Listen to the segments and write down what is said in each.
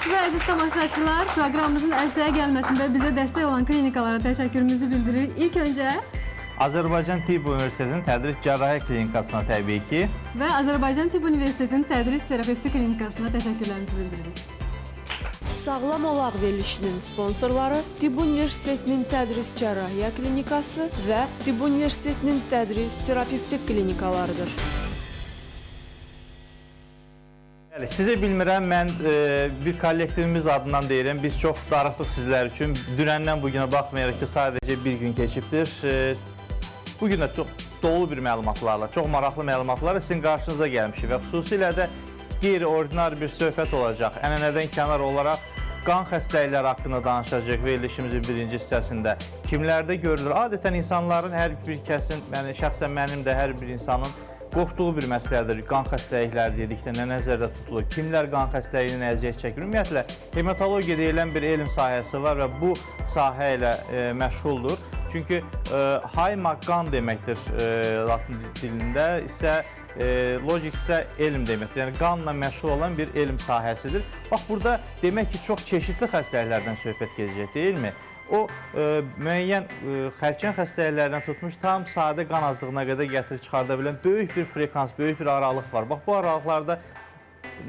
Və əziz tamaşaçılar, proqramımızın ərsəyə gəlməsində bizə dəstək olan klinikalara təşəkkürümüzü bildiririk. İlk öncə Azərbaycan Tibb Universitetinin Tədris Cərrahiyyə Klinikasına təbii ki və Azərbaycan Tibb Universitetinin Tədris Terapevti Klinikasına təşəkkürlərimizi bildiririk. Sağlam olaq verilişinin sponsorları Tibb Universitetinin Tədris Cərrahiyyə Klinikası və Tibb Universitetinin Tədris Terapevtik Klinikalarıdır. Sizə bilmirəm, mən bir kollektivimiz adından deyirəm. Biz çox darıxdıq sizlər üçün. Dünəndən bugünə baxmayaraq ki, sadəcə bir gün keçibdir. Bugün də çox dolu bir məlumatlarla, çox maraqlı məlumatlarla sizin qarşınıza gəlmişik və xüsusilə də qeyri-ordinar bir söhbət olacaq. Ənənədən kənar olaraq qan xəstəlikləri haqqında danışacaq verilişimizin birinci hissəsində. Kimlərdə görülür? Adətən insanların hər bir kəsin, yəni şəxsən mənim də hər bir insanın qorxduğu bir məsələdir. Qan xəstəlikləri dedikdə nə nəzərdə tutulur? Kimlər qan xəstəliyindən əziyyət çəkir? Ümumiyyətlə, hematologiya deyilən bir elm sahəsi var və bu sahə ilə məşğuldur. Çünki hayma qan deməkdir latin dilində, isə logik isə elm deməkdir. Yəni, qanla məşğul olan bir elm sahəsidir. Bax, burada demək ki, çox çeşidli xəstəliklərdən söhbət gedəcək, deyilmi? O, müəyyən xərçəng xəstəliklərindən tutmuş, tam sadə qan azlığına qədər gətirib çıxarda bilən böyük bir frekans, böyük bir aralıq var. Bax, bu aralıqlarda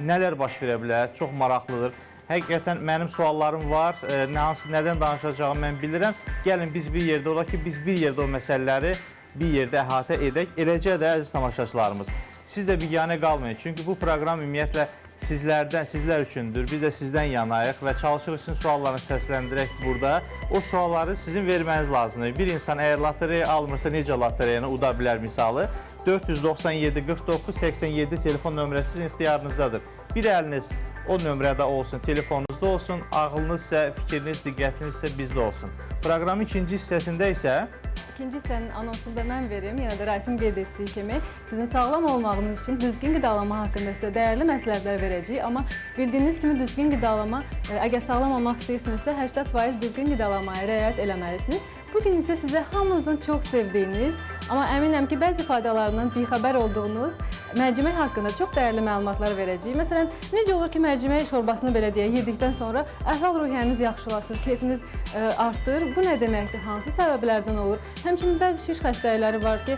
nələr baş verə bilər? Çox maraqlıdır. Həqiqətən mənim suallarım var, nədən danışacağımı mən bilirəm. Gəlin biz bir yerdə olaq ki, biz bir yerdə o məsələləri bir yerdə əhatə edək. Eləcə də əziz tamaşaçılarımız, siz də biganə qalmayın. Çünki bu proqram ümumiyyətlə sizlər üçündür. Biz də sizdən yanayıq və çalışırıq sizin suallarını səsləndirək burada. O sualları sizin verməniz lazımdır. Bir insan əgər lotereya almırsa necə lotereyanı uda bilər misalı? 497 49 87 telefon nömrəsi sizin ixtiyarınızdadır. Bir əliniz o nömrədə olsun, telefonunuzda olsun, ağlınız isə, fikriniz, diqqətiniz isə bizdə olsun. Proqramın ikinci hissəsində isə İkinci hissənin anonsunu da mən verim. Yenə də Raisim qeyd etdiyi kimi sizin sağlam olmağınız üçün düzgün qidalama haqqında sizə dəyərli məsləhətlər verəcəyik. Amma bildiyiniz kimi düzgün qidalama, əgər sağlam olmaq istəyirsinizsə 80% düzgün qidalamaya riayət eləməlisiniz. Bugün isə sizə hamınızın çox sevdiyiniz, amma əminəm ki, bəzi faydalarından bixəbər olduğunuz mərcimək haqqında çox dəyərli məlumatlar verəcəyik. Məsələn, necə olur ki, mərcimək şorbasını belə deyək, yedikdən sonra əhval-ruhiyyəniz yaxşılaşır, keyfiniz artır. Bu nə deməkdir? Hansı səbəblərdən olur? Həmçinin bəzi şiş xəstəlikləri var ki,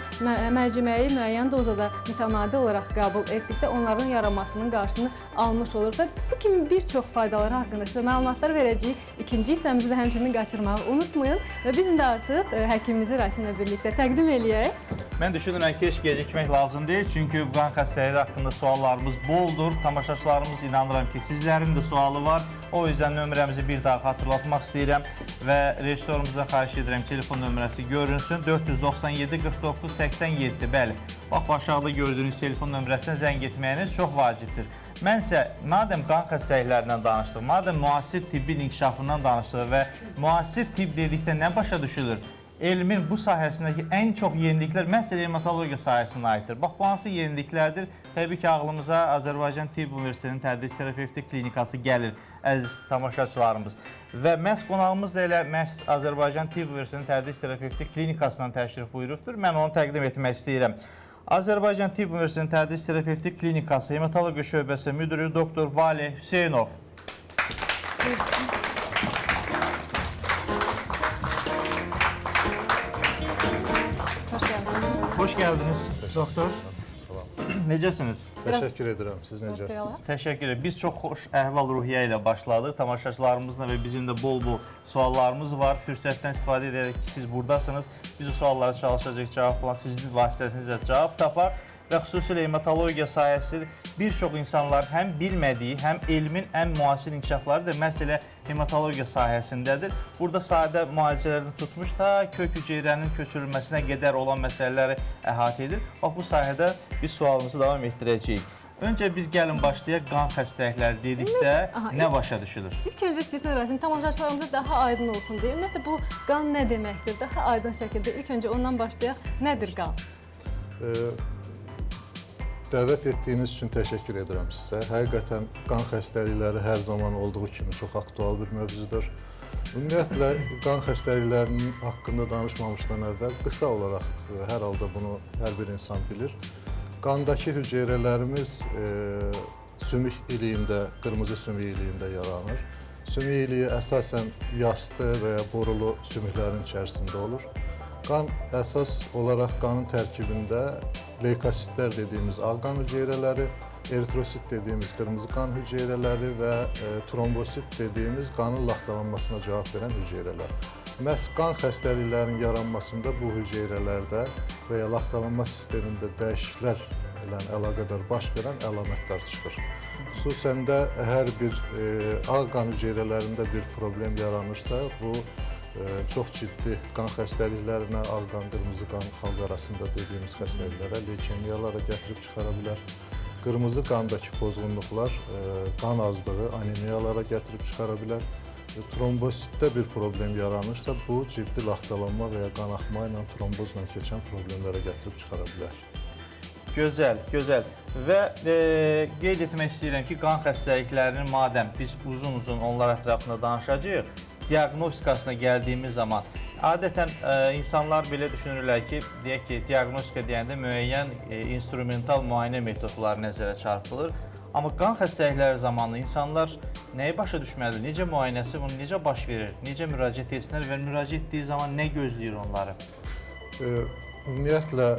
mərciməyi müəyyən dozada mütəmadi olaraq qəbul etdikdə onların yaranmasının qarşısını almış olur və bu kimi bir çox faydaları haqqında sizə məlumatlar verəcəyik. İkinci hissəmizi də həmçinin qaçırmağı unutmayın və bizim də artıq həkimimizi Raisimlə birlikdə təqdim eləyək. Mən düşünürəm ki, heç gecikmək lazım deyil, çünki qan xəstəlikləri haqqında suallarımız boldur. Tamaşaçılarımız inanıram ki, sizlərin də sualı var. O yüzden nömrəmizi bir daha xatırlatmaq istəyirəm və rejissorumuzdan xahiş edirəm telefon nömrəsi görünsün. 497 49 87. Bəli, bax, aşağıda gördüyünüz telefon nömrəsindən zəng etməyiniz çox vacibdir. Mən isə, madəm qan xəstəliklərindən danışdıq, madəm müasir tibbin inkişafından danışdıq və müasir tibb dedikdə nə başa düşülür? Elmin bu sahəsindəki ən çox yeniliklər məhz hematologiya sahəsinə aiddir. Bax, bu hansı yeniliklərdir? Təbii ki, ağlımıza Azərbaycan Tibb Universitetinin Tədris Terapevtik Klinikası gəlir, əziz tamaşaçılarımız. Və məhz qonağımız da elə məhz Azərbaycan Tibb Universitetinin Tədris Terapevtik Klinikasından təşrif buyurubdur. Mən onu təqdim etmək istəyirəm. Azərbaycan Tibb Universitetinin Tədris Terapevtik Klinikası Hematologiya Şöbəsi müdürü Doktor Vali Hüseynov. Hoş geldiniz doktor. Necəsiniz? Təşəkkür edirəm. Siz necəsiniz? Təşəkkür edirəm. Biz çox xoş əhval-ruhiyyə ilə başladıq. Tamaşaçılarımızla və bizim də bol-bol suallarımız var. Fürsətdən istifadə edərək ki, siz buradasınız. Biz o sualları çalışacaq cavablar, sizin vasitəsinizlə cavab tapaq. Və xüsusilə hematologiya sahəsi bir çox insanlar həm bilmədiyi, həm elmin ən müasir inkişaflarıdır. Məhz elə hematologiya sahəsindədir. Burada sadə müalicələrdən tutmuş ta kök hüceyrənin köçürülməsinə qədər olan məsələləri əhatə edir. Bax, bu sahədə biz sualımızı davam etdirəcəyik. Öncə biz gəlin başlayaq qan xəstəlikləri dedikdə nə başa düşülür? İlk öncə istəyirsən Raisim, tamaşaçılarımıza daha aydın olsun deyə. Ümumiyyətlə, bu qan nə deməkdir? Daha aydın şəkildə ilk öncə ondan başlayaq. Nədir qan? Dəvət etdiyiniz üçün təşəkkür edirəm sizə. Həqiqətən qan xəstəlikləri hər zaman olduğu kimi çox aktual bir mövzudur. Ümumiyyətlə, qan xəstəliklərinin haqqında danışmamışdan əvvəl qısa olaraq hər halda bunu hər bir insan bilir. Qandakı hüceyrələrimiz sümük iliyində, qırmızı sümük iliyində yaranır. Sümük iliyi əsasən yastı və ya borulu sümüklərin içərisində olur. Qan əsas olaraq qanın tərkibində leykositlər dediyimiz ağ qan hüceyrələri, eritrosit dediyimiz qırmızı qan hüceyrələri və trombosit dediyimiz qanın laxtalanmasına cavab verən hüceyrələr. Məhz qan xəstəliklərinin yaranmasında bu hüceyrələrdə və ya laxtalanma sistemində dəyişikliklər ilə əlaqədar baş verən əlamətlər çıxır. Xüsusən də hər bir ağ qan hüceyrələrində bir problem yaranırsa, bu çox ciddi qan xəstəliklərinə, ağ qan, qırmızı qan xalq arasında dediyimiz xəstəliklərə, leykemiyalara gətirib çıxara bilər. Qırmızı qandakı pozğunluqlar qan azlığı, anemiyalara gətirib çıxara bilər. Trombositdə bir problem yaranırsa, bu ciddi laxtalanma və ya qanaxma ilə trombozla keçən problemlərə gətirib çıxara bilər. Gözəl, gözəl. Və qeyd etmək istəyirəm ki, qan xəstəliklərinin madəm biz uzun-uzun onlar ətrafında danışacağıq, diaqnostikasına gəldiyimiz zaman adətən insanlar belə düşünürlər ki, deyək ki, diaqnostika deyəndə müəyyən instrumental müayinə metodları nəzərə çarpılır. Amma qan xəstəlikləri zamanı insanlar nəyi başa düşməlidir? Necə müayinəsi, bunu necə baş verir? Necə müraciət etsinlər və müraciət etdiyi zaman nə gözləyir onları? Ümumiyyətlə,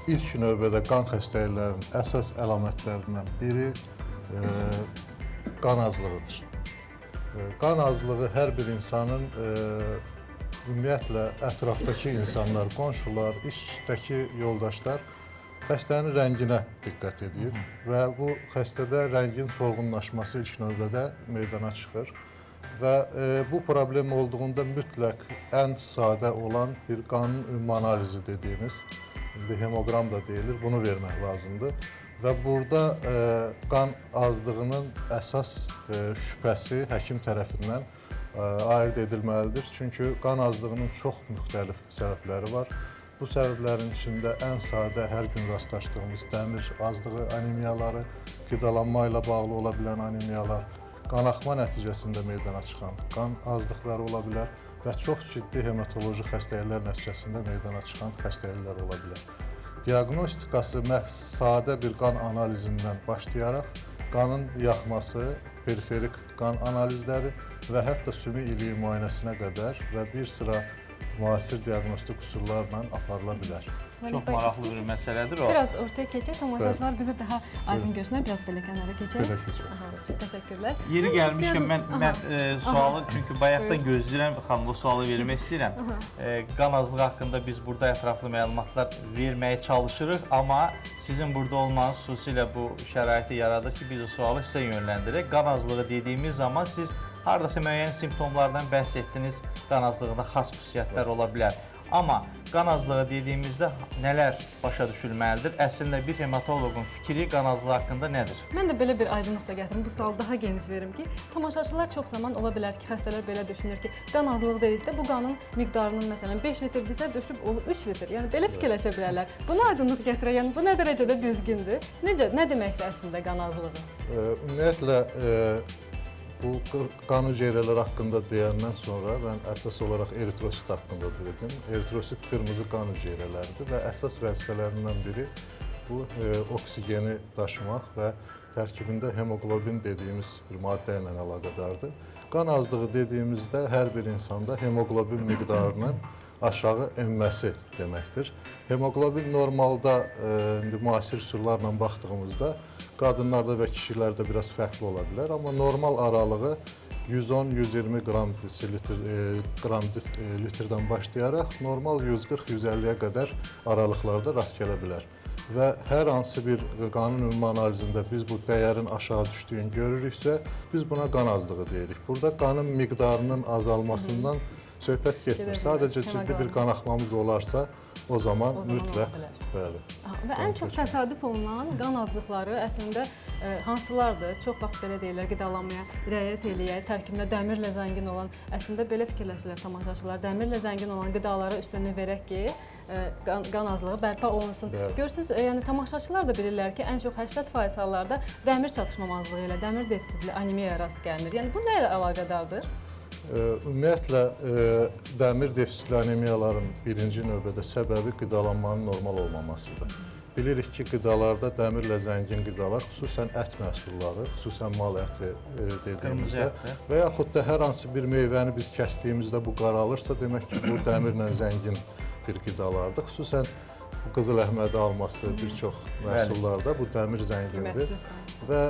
ilk növbədə qan xəstəliklərinin əsas əlamətlərindən biri qan azlığıdır. Qan azlığı hər bir insanın, ümumiyyətlə, ətrafdakı insanlar, qonşular, işdəki yoldaşlar xəstənin rənginə diqqət edir və bu xəstədə rəngin solğunlaşması ilk növbədə meydana çıxır. Və bu problem olduğunda mütləq ən sadə olan bir qanın ümumi analizi dediyimiz, hemoqram da deyilir, bunu vermək lazımdır. Və burada qan azlığının əsas şübhəsi həkim tərəfindən ayırd edilməlidir. Çünki qan azlığının çox müxtəlif səbəbləri var. Bu səbəblərin içində ən sadə, hər gün rastlaşdığımız dəmir azlığı anemiyaları, qidalanma ilə bağlı ola bilən anemiyalar, qanaxma nəticəsində meydana çıxan qan azlıqları ola bilər və çox ciddi hematoloji xəstəliklər nəticəsində meydana çıxan xəstəliklər ola bilər. Diaqnostikası məhz sadə bir qan analizindən başlayaraq qanın yaxması, periferik qan analizləri və hətta sümük iliyi müayinəsinə qədər və bir sıra müasir diaqnostik üsullarla aparıla bilər. Çox maraqlı bir məsələdir o. Biraz ortaya keçək, tamaşaçılar bizi daha aydın görsünlər, biraz belə kənara keçək. Belə keçək. Çox təşəkkürlər. Yeri gəlmişkən mən sualı, çünki bayaqdan gözləyirəm, xanımla sualı vermək istəyirəm. Qan azlığı haqqında biz burada ətraflı məlumatlar verməyə çalışırıq, amma sizin burada olmanız xüsusilə bu şəraiti yaradır ki, biz o sualı sizə yönləndirək. Qan azlığı dediyimiz zaman siz hardasa müəyyən simptomlardan bəhs etdiniz, qan azlığında xas xüsusiyyətlər ola bilər. Amma qan azlığı dediyimizdə nələr başa düşülməlidir? Əslində bir hematoloqun fikri qan azlığı haqqında nədir? Mən də belə bir aydınlıq da gətirim, bu sualı daha geniş verim ki, tamaşaçılar çox zaman ola bilər ki, xəstələr belə düşünür ki, qan azlığı dedikdə bu qanın miqdarının məsələn 5 litrdirsə düşüb olur 3 litr. Yəni belə fikirləşə bilərlər. Buna aydınlıq gətirək, yəni bu nə dərəcədə düzgündür? Nə deməkdir əslində qan azlığı? Ümumiyyətlə, bu qan hüceyrələri haqqında deyəndən sonra mən əsas olaraq eritrosit haqqında dedim. Eritrosit qırmızı qan hüceyrələridir və əsas vəzifələrindən biri bu oksigeni daşımaq və tərkibində hemoqlobin dediyimiz bir maddə ilə əlaqədardır. Qan azlığı dediyimizdə hər bir insanda hemoqlobin miqdarının aşağı enməsi deməkdir. Hemoqlobin normalda müasir üsullarla baxdığımızda qadınlarda və kişilərdə biraz fərqli ola bilər, amma normal aralığı 110-120 qram litrdən başlayaraq normal 140-150-yə qədər aralıqlarda rast gələ bilər. Və hər hansı bir qanın ümumi analizində biz bu dəyərin aşağı düşdüyünü görürüksə, biz buna qan azlığı deyirik. Burada qanın miqdarının azalmasından söhbət getmir. Sadəcə ciddi bir qanaxmamız olarsa, o zaman mütləq, bəli. Və ən çox təsadüf olunan qan azlıqları əslində hansılardır? Çox vaxt belə deyirlər, qidalanmaya riayət eləyək, tərkibində dəmirlə zəngin olan, əslində belə fikirləşirlər tamaşaçılar, dəmirlə zəngin olan qidalara üstünlük verək ki, qan azlığı bərpa olunsun. Görürsünüz, yəni tamaşaçılar da bilirlər ki, ən çox 80% hallarda dəmir çatışmamazlığı ilə, dəmir defisitli anemiyaya rast gəlinir. Yəni bu nə ilə əlaqədardır? Ümumiyyətlə, dəmir defisitli anemiyaların birinci növbədə səbəbi qidalanmanın normal olmamasıdır. bilirik ki, qidalarda dəmirlə zəngin qidalar, xüsusən ət məhsulları, xüsusən mal əti dediyimizdə və yaxud da hər hansı bir meyvəni biz kəsdiyimizdə bu qaralırsa, demək ki, bu dəmirlə zəngin bir qidalardır. Xüsusən qızıl əhmədi alması bir çox məhsullarda bu dəmir zəngindir. Və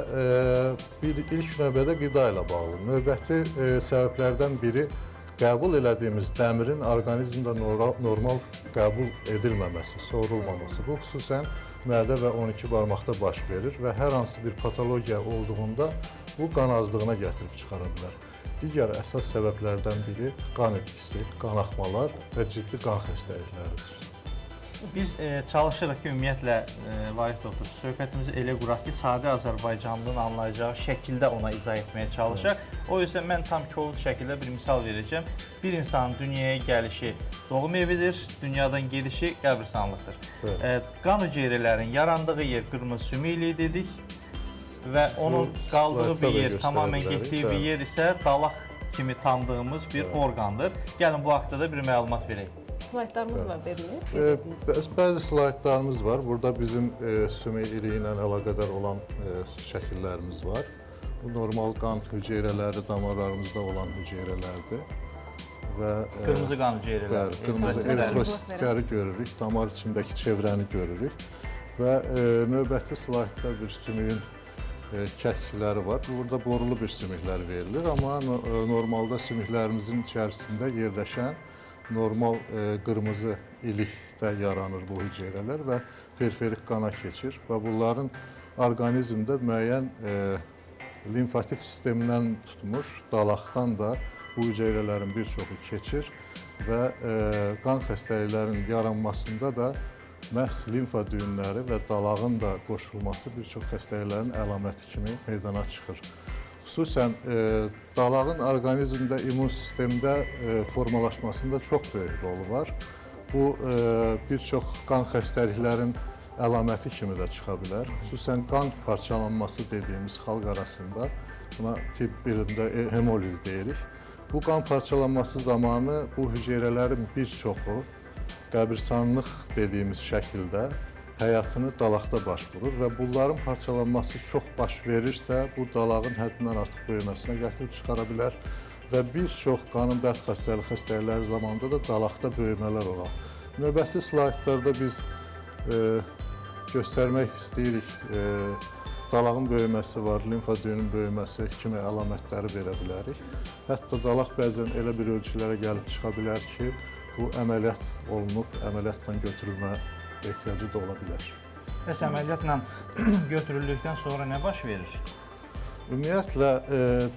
ilk növbədə qida ilə bağlı. Növbəti səbəblərdən biri qəbul elədiyimiz dəmirin orqanizmdə normal qəbul edilməməsi, sorulmaması. Bu xüsusən mədə və 12 barmaqda baş verir və hər hansı bir patologiya olduğunda bu qan azlığına gətirib çıxara bilər. Digər əsas səbəblərdən biri qan itkisi, qanaxmalar və ciddi qan xəstəlikləridir. Biz çalışırıq ki, ümumiyyətlə Vahid doktor, söhbətimizi elə quraq ki, sadə Azərbaycanlının anlayacağı şəkildə ona izah etməyə çalışaq. O yüzden mən tam kobud şəkildə bir misal verəcəm. Bir insanın dünyaya gəlişi doğum evidir, dünyadan gedişi qəbristanlıqdır. Qan hüceyrələrin yarandığı yer qırmızı sümükliyi dedik və onun qaldığı bir yer, tamamen getdiyi bir yer isə dalaq kimi tanıdığımız bir orqandır. Gəlin bu haqda da bir məlumat verək. Slaytlarımız var dediniz. Bəzi slaytlarımız var. Burada bizim sümük iliyi ilə əlaqədar olan şəkillərimiz var. Bu normal qan hüceyrələri damarlarımızda olan hüceyrələrdir. Və qırmızı qan hüceyrələri. Qırmızı eritrositləri görürük, damar içindəki çevrəni görürük və növbəti slaytda bir sümüyün kəskiləri var. Burada borulu bir sümüklər verilir, amma normalda sümüklərimizin içərisində yerləşən normal qırmızı ilikdə yaranır bu hüceyrələr və periferik qana keçir və bunların orqanizmdə müəyyən limfatik sistemindən tutmuş dalaqdan da bu hüceyrələrin bir çoxu keçir və qan xəstəliklərinin yaranmasında da məhz limfa düyünləri və dalağın da qoşulması bir çox xəstəliklərin əlaməti kimi meydana çıxır. Xüsusən dalağın orqanizmdə, immun sistemdə formalaşmasında çox böyük rolu var. Bu bir çox qan xəstəliklərin əlaməti kimi də çıxa bilər. Xüsusən qan parçalanması dediyimiz xalq arasında, buna tibb bilimdə hemoliz deyirik. Bu qan parçalanması zamanı bu hüceyrələrin bir çoxu qəbirstanlıq dediyimiz şəkildə həyatını dalaqda baş vurur və bunların parçalanması çox baş verirsə, bu dalağın həddindən artıq böyüməsinə gətirib çıxara bilər və bir çox qanın bəd xəstəlikləri zamanında da dalaqda böyümələr olar. Növbəti slaytlarda biz göstərmək istəyirik, dalağın böyüməsi var, limfa düyünün böyüməsi kimi əlamətləri verə bilərik. Hətta dalaq bəzən elə bir ölçülərə gəlib çıxa bilər ki, bu əməliyyat olunub, əməliyyatla götürülmə ehtiyacı da ola bilər. Bəs əməliyyatla götürüldükdən sonra nə baş verir? Ümumiyyətlə,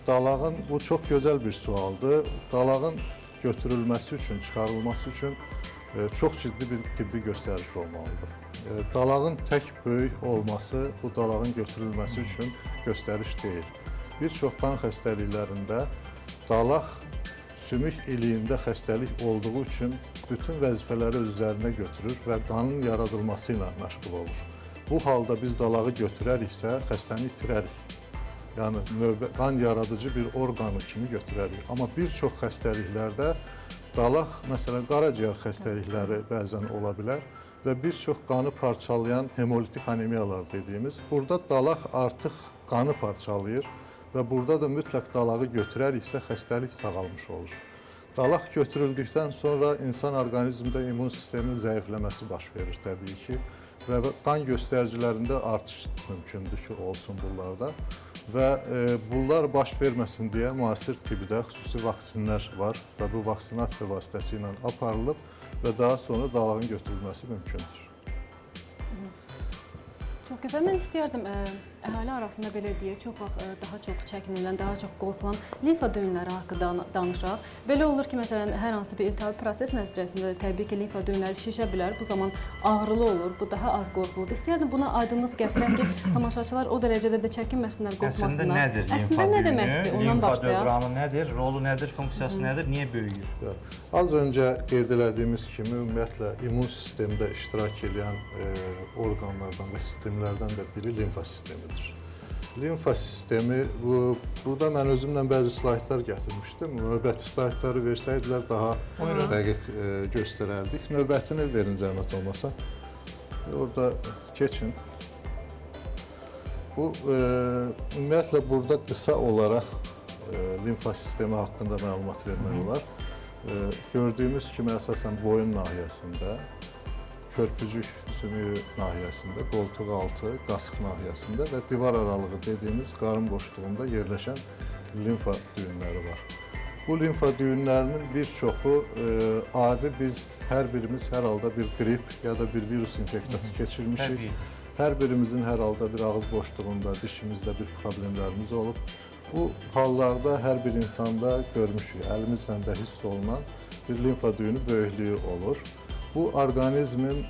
dalağın, bu çox gözəl bir sualdır. Dalağın götürülməsi üçün, çıxarılması üçün çox ciddi bir tibbi göstəriş olmalıdır. Dalağın tək böyük olması bu dalağın götürülməsi üçün göstəriş deyil. Bir çox qan xəstəliklərində dalaq sümük iliyində xəstəlik olduğu üçün bütün vəzifələri öz üzərinə götürür və qanın yaradılması ilə məşğul olur. Bu halda biz dalağı götürəriksə, xəstəni itirərik. Yəni, qan yaradıcı bir orqanı kimi götürərik. Amma bir çox xəstəliklərdə dalaq, məsələn, qaraciyər xəstəlikləri bəzən ola bilər və bir çox qanı parçalayan hemolitik anemiyalar dediyimiz, burada dalaq artıq qanı parçalayır və burada da mütləq dalağı götürəriksə xəstəlik sağalmış olur. Dalaq götürüldükdən sonra insan orqanizmində immun sisteminin zəifləməsi baş verir təbii ki və qan göstəricilərində artış mümkündür ki, olsun bunlarda və bunlar baş verməsin deyə müasir tibbdə xüsusi vaksinlər var və bu vaksinasiya vasitəsilə aparılıb və daha sonra dalağın götürülməsi mümkündür. Çox gözəl. Mən istəyərdim əhali arasında belə deyək, çox vaxt daha çox çəkinilən, daha çox qorxulan limfa düyünləri haqqında danışaq. Belə olur ki, məsələn, hər hansı bir iltihabi proses nəticəsində təbii ki, limfa düyünləri şişə bilər. Bu zaman ağrılı olur, bu daha az qorxuludur. İstəyərdim buna aydınlıq gətirək ki, tamaşaçılar o dərəcədə də çəkinməsinlər, qorxmasınlar. Əslində nədir limfa düyünü? Əslində nə deməkdir? Ondan limfa başlayaq. dövranı nədir? Rolu nədir? Funksiyası nədir? Niyə böyüyür? Az öncə qeyd elədiyimiz kimi, ümumiyyətlə, immun sistemdə iştirak edən orqanlardan və sistemlərdən də biri limfa sistemidir. Limfa sistemi, burada mən özümlə bəzi slaytlar gətirmişdim. Növbəti slaytları versəydilər daha dəqiq göstərərdik. Növbətini verin zəhmət olmasa. Orada keçin. Bu ümumiyyətlə burada qısa olaraq limfa sistemi haqqında məlumat vermək olar. Gördüyümüz kimi əsasən boyun nahiyəsində, körpücük sümüyü nahiyəsində, qoltuq altı, qasıq nahiyəsində və divar aralığı dediyimiz qarın boşluğunda yerləşən limfa düyünləri var. Bu limfa düyünlərinin bir çoxu adi biz hər birimiz hər halda bir qrip ya da bir virus infeksiyası keçirmişik. Hər birimizin hər halda bir ağız boşluğunda, dişimizdə bir problemlərimiz olub. Bu hallarda hər bir insanda görmüşük, əlimizlə də hiss olunan bir limfa düyünü böyüklüyü olur. Bu orqanizmin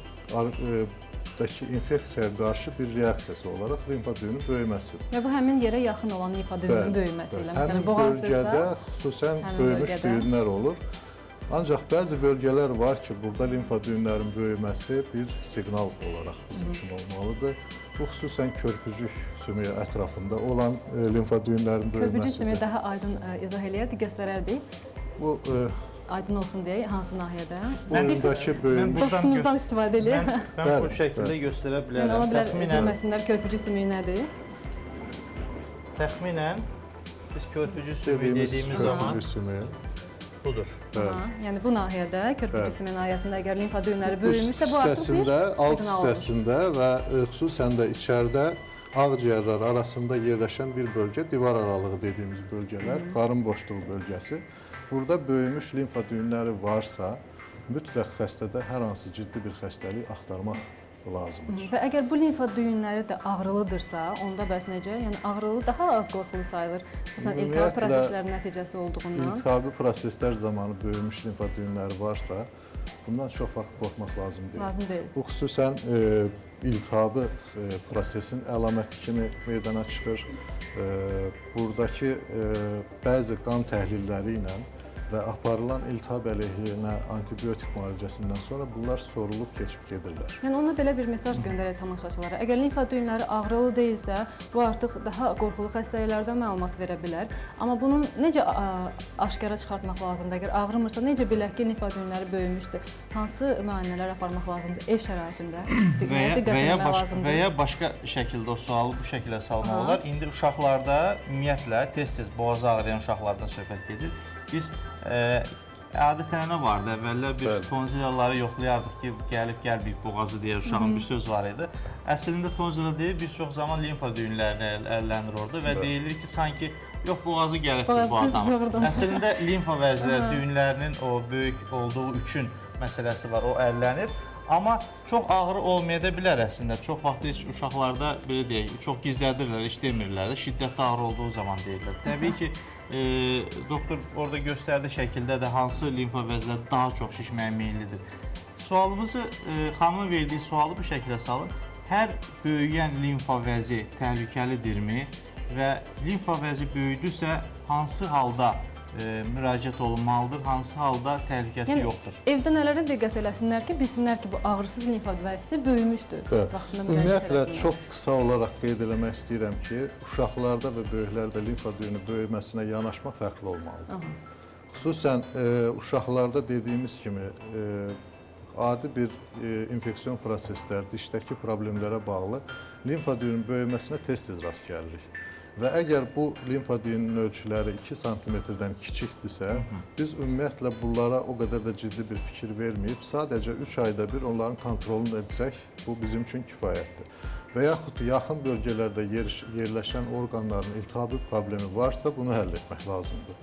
infeksiyaya qarşı bir reaksiyası olaraq limfa düyünün böyüməsidir. Və bu həmin yerə yaxın olan limfa düyünün böyüməsi ilə, məsələn, həmin boğazdırsa, bölgədə xüsusən böyümüş düyünlər olur. Ancaq bəzi bölgələr var ki, burada limfa düyünlərin böyüməsi bir siqnal olaraq bizim üçün olmalıdır. Bu xüsusən körpücük sümüyü ətrafında olan limfa düyünlərin böyüməsidir. Körpücük sümüyü daha aydın izah eləyərdik, göstərərdik. Bu aydın olsun deyə hansı nahiyədə? Boyundakı böyümüş. Dostumuzdan istifadə eləyək. Mən bu şəkildə göstərə bilərəm. Yəni, ola bilər bilməsinlər körpücük sümüyü nədir? Təxminən biz körpücük sümüyü dediyimiz zaman budur. Yəni bu nahiyədə, körpücük sümüyü nahiyəsində əgər limfa düyünləri böyümüşsə, bu artıq bir alt hissəsində və xüsusən də içəridə ağciyərlər arasında yerləşən bir bölgə, divar aralığı dediyimiz bölgələr, qarın boşluğu bölgəsi. Burada böyümüş limfa düyünləri varsa, mütləq xəstədə hər hansı ciddi bir xəstəlik axtarmaq lazımdır. Və əgər bu limfa düyünləri də ağrılıdırsa, onda bəs necə? Yəni ağrılı daha az qorxulu sayılır, xüsusən iltihabi proseslərin nəticəsi olduğundan. İltihabi proseslər zamanı böyümüş limfa düyünləri varsa, bundan çox vaxt qorxmaq lazım deyil. Lazım deyil. Bu xüsusən iltihabi prosesin əlaməti kimi meydana çıxır. Buradakı bəzi qan təhlilləri ilə və aparılan iltihab əleyhinə antibiotik müalicəsindən sonra bunlar sorulub keçib gedirlər. Yəni ona belə bir mesaj göndərək tamaşaçılara. Əgər limfa düyünləri ağrılı deyilsə, bu artıq daha qorxulu xəstəliklərdən məlumat verə bilər. Amma bunu necə aşkara çıxartmaq lazımdır? Əgər ağrımırsa, necə bilək ki, limfa düyünləri böyümüşdür? Hansı müayinələr aparmaq lazımdır ev şəraitində? Və ya başqa şəkildə o sualı bu şəkildə salmaq olar. İndi uşaqlarda ümumiyyətlə tez-tez boğazı ağrıyan uşaqlardan söhbət gedir. Biz adətən nə vardı? Əvvəllər bir tonzillaları yoxlayardıq ki, gəlib boğazı deyə uşağın bir söz var idi. Əslində tonzilla deyil, bir çox zaman limfa düyünlərini ərlənir orada və deyilir ki, sanki yox, boğazı gəlibdir bu adamın. Əslində limfa vəzləri düyünlərinin o böyük olduğu üçün məsələsi var, o ərlənir. Amma çox ağrı olmaya da bilər əslində. Çox vaxt heç uşaqlarda belə deyək, çox gizlədirlər, heç demirlər də, şiddətli ağrı olduğu zaman deyirlər. Təbii ki, doktor orada göstərdiyi şəkildə də hansı limfa vəzləri daha çox şişməyə meyillidir. Sualımızı, xanımın verdiyi sualı bu şəkildə salın. Hər böyüyən limfa vəzi təhlükəlidirmi və limfa vəzi böyüdüsə hansı halda müraciət olunmalıdır, hansı halda təhlükəsi yoxdur? Evdə nələrə diqqət eləsinlər ki, bilsinlər ki, bu ağrısız limfa vəzisi böyümüşdür. Ümumiyyətlə, çox qısa olaraq qeyd eləmək istəyirəm ki, uşaqlarda və böyüklərdə limfa düyünü böyüməsinə yanaşma fərqli olmalıdır. Xüsusən uşaqlarda dediyimiz kimi adi bir infeksiyon proseslər, dişdəki problemlərə bağlı limfa düyünün böyüməsinə tez-tez rast gəlirik. Və əgər bu limfa düyünün ölçüləri 2 sm-dən kiçikdirsə, biz ümumiyyətlə bunlara o qədər də ciddi bir fikir verməyib, sadəcə 3 ayda bir onların kontrolunu etsək, bu bizim üçün kifayətdir. Və yaxud yaxın bölgələrdə yerləşən orqanların iltihabi problemi varsa, bunu həll etmək lazımdır.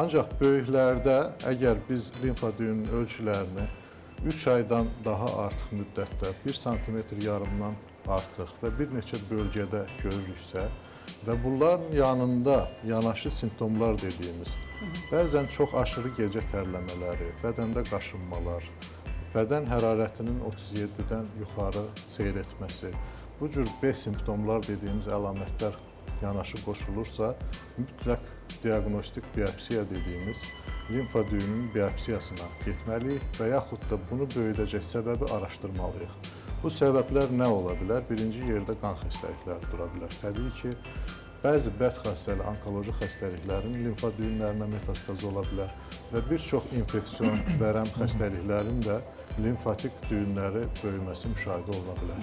Ancaq böyüklərdə əgər biz limfa düyünün ölçülərini 3 aydan daha artıq müddətdə 1 sm yarımdan artıq və bir neçə bölgədə görürüksə, və bunların yanında yanaşı simptomlar dediyimiz, bəzən çox aşırı gecə tərləmələri, bədəndə qaşınmalar, bədən hərarətinin 37-dən yuxarı seyr etməsi, bu cür B simptomlar dediyimiz əlamətlər yanaşı qoşulursa, mütləq diaqnostik biopsiya dediyimiz limfa düyünün biopsiyasına getməliyik və yaxud da bunu böyüdəcək səbəbi araşdırmalıyıq. Bu səbəblər nə ola bilər? Birinci yerdə qan xəstəlikləri dura bilər. Təbii ki, bəzi bəd xəstəli onkoloji xəstəliklərin limfa düyünlərinə metastaz ola bilər və bir çox infeksion vərəm xəstəliklərin də limfatik düyünləri böyüməsi müşahidə oluna bilər.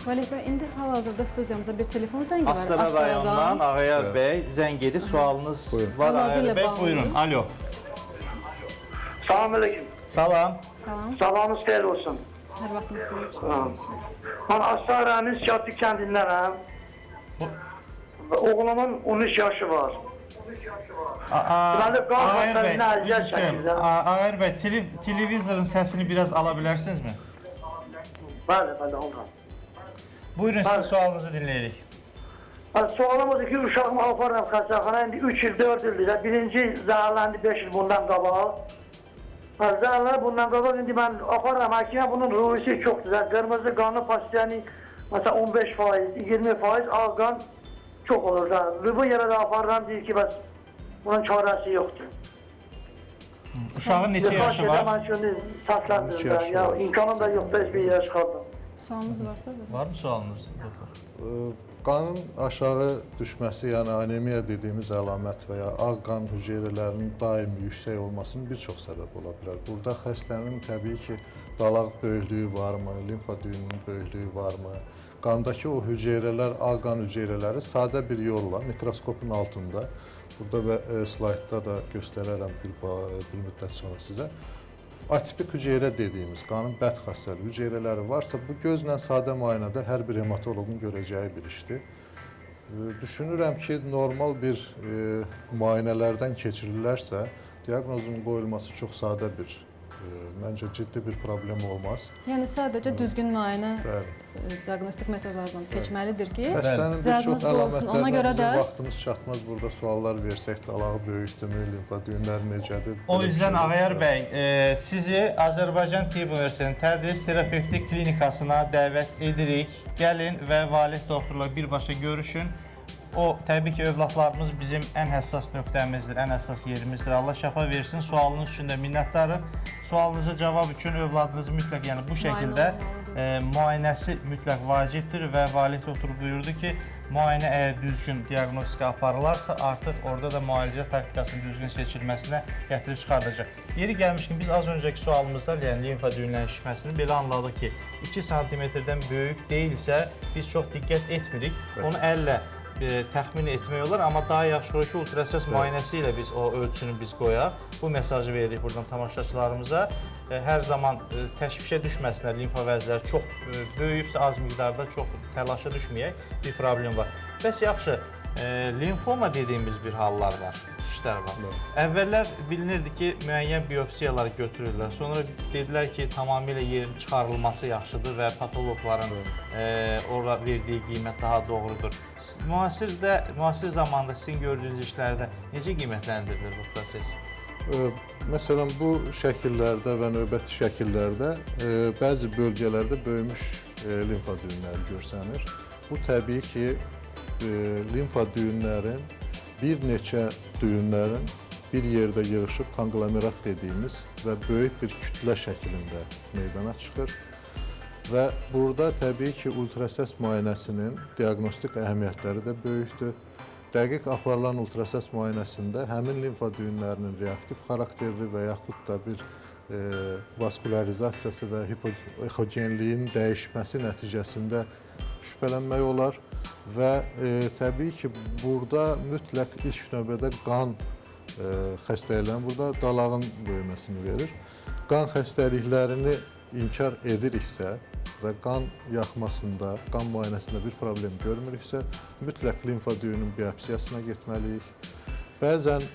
Valih bəy, indi hal-hazırda studiyamıza bir telefon zəngi var. Astara rayonundan Ağayar bəy zəng edib sualınız var. Ağayar bəy, buyurun. Alo. Selamünaleyküm. Salam. Salam. Sabahınız xeyir olsun. Hər vaxtınız xeyir. Ben Astaranın Şatlı kəndindən. Oğlumun 13 yaşı var. Deməli, qan Ağayar bəy, xəstəliyinə əziyyət üzr istəyirəm. çəkir. Ağayar bəy, televizorun səsini biraz ala bilərsinizmi? Bəli, ondan. Buyurun, sizin sualınızı dinləyirik. Sualım odur ki, uşağımı aparıram xəstəxana, indi 3 il, 4 ildir. Birinci zəhərləndi 5 il bundan qabaq. Zəhərləndi bundan qabaq, indi mən aparıram həkimə, bunun ruhisi çox güzel. Qırmızı qanı pasiyeni, mesela 15%, 20%, ağ qan çok olur. Bu yerə də aparıram, deyir ki, bəs bunun çarəsi yoxdur. Uşağın neçə yaşı var? Ben şimdi sarslandım. Ya imkanım da yoktu, hiçbir yere çıkardım. Sualınız varsa buyurun. Var mı sualınız? Qanın aşağı düşməsi, yəni anemiya dediyimiz əlamət və ya ağ qan hüceyrələrinin daimi yüksək olmasının bir çox səbəb ola bilər. Burada xəstənin təbii ki, dalaq böyüklüyü varmı, limfa düyününün böyüklüyü varmı, qandakı o hüceyrələr, ağ qan hüceyrələri sadə bir yolla mikroskopun altında, burada və slaydda da göstərərəm bir müddət sonra sizə, atipik hüceyrə dediyimiz qanın bəd xəstəli hüceyrələri varsa, bu gözlə sadə müayinədə hər bir hematoloqun görəcəyi bir işdir. Düşünürəm ki, normal bir müayinələrdən keçirilərsə, diaqnozun qoyulması çox sadə bir, məncə ciddi bir problem olmaz. Yəni sadəcə düzgün müayinə Bəli. diaqnostik metodlardan keçməlidir ki, Xəstənin bir diaqnoz çox qoyulsun. Ona görə əlamətlərinə də bizim vaxtımız çatmaz burada suallar versək, dalağı böyükdürmü, limfa düyünləri necədir? O yüzden Ağayar bəy, sizi Azərbaycan Tibb Universitetinin tədris terapevtik klinikasına dəvət edirik. Gəlin və valid doktorla birbaşa görüşün. O, təbii ki, övladlarımız bizim ən həssas nöqtəmizdir, ən həssas yerimizdir. Allah şəfa versin. Sualınız üçün də minnətdarıq. Sualınıza cavab üçün övladınızı mütləq, yəni bu şəkildə müayinəsi mütləq vacibdir və valid doktor buyurdu ki, müayinə əgər düzgün diaqnostika aparılarsa, artıq orada da müalicə taktikasının düzgün seçilməsinə gətirib çıxardacaq. Yeri gəlmişkin, biz az öncəki sualımızda, yəni limfa düyünlərinin şişməsini belə anladıq ki, 2 santimetrdən böyük deyilsə, biz çox diqqət etmirik. Onu əllə təxmin etmək olar, amma daha yaxşı olur ki, ultrasəs müayinəsi ilə biz o ölçünü biz qoyaq. Bu mesajı veririk buradan tamaşaçılarımıza. Hər zaman təşvişə düşməsinlər, limfa vəzləri çox böyüyübsə, az miqdarda çox təlaşa düşməyək, bir problem var. Bəs yaxşı, limfoma dediyimiz bir hallar var, işlər var. Əvvəllər bilinirdi ki, müəyyən biopsiyalar götürürlər. Sonra dedilər ki, tamamilə yerin çıxarılması yaxşıdır və patoloqların orada verdiyi qiymət daha doğrudur. Müasir zamanda sizin gördüyünüz işlərdə necə qiymətləndirilir bu proses? Məsələn, bu şəkillərdə və növbəti şəkillərdə bəzi bölgələrdə böyümüş limfa düyünləri görsənir. Bu təbii ki, limfa düyünlərin bir neçə düyünlərin bir yerdə yığışıb konglomerat dediyimiz və böyük bir kütlə şəklində meydana çıxır. Və burada təbii ki, ultrasəs müayinəsinin diaqnostik əhəmiyyətləri də böyükdür. Dəqiq aparılan ultrasəs müayinəsində həmin limfa düyünlərinin reaktiv xarakterli və yaxud da bir vaskularizasiyası və hipogenliyin dəyişməsi nəticəsində şübhələnmək olar və təbii ki, burada mütləq ilk növbədə qan xəstəliklərin, burada dalağın böyüməsini verir. Qan xəstəliklərini inkar ediriksə və qan yaxmasında, qan müayinəsində bir problem görmürüksə, mütləq limfa düyünün biopsiyasına getməliyik. Bəzən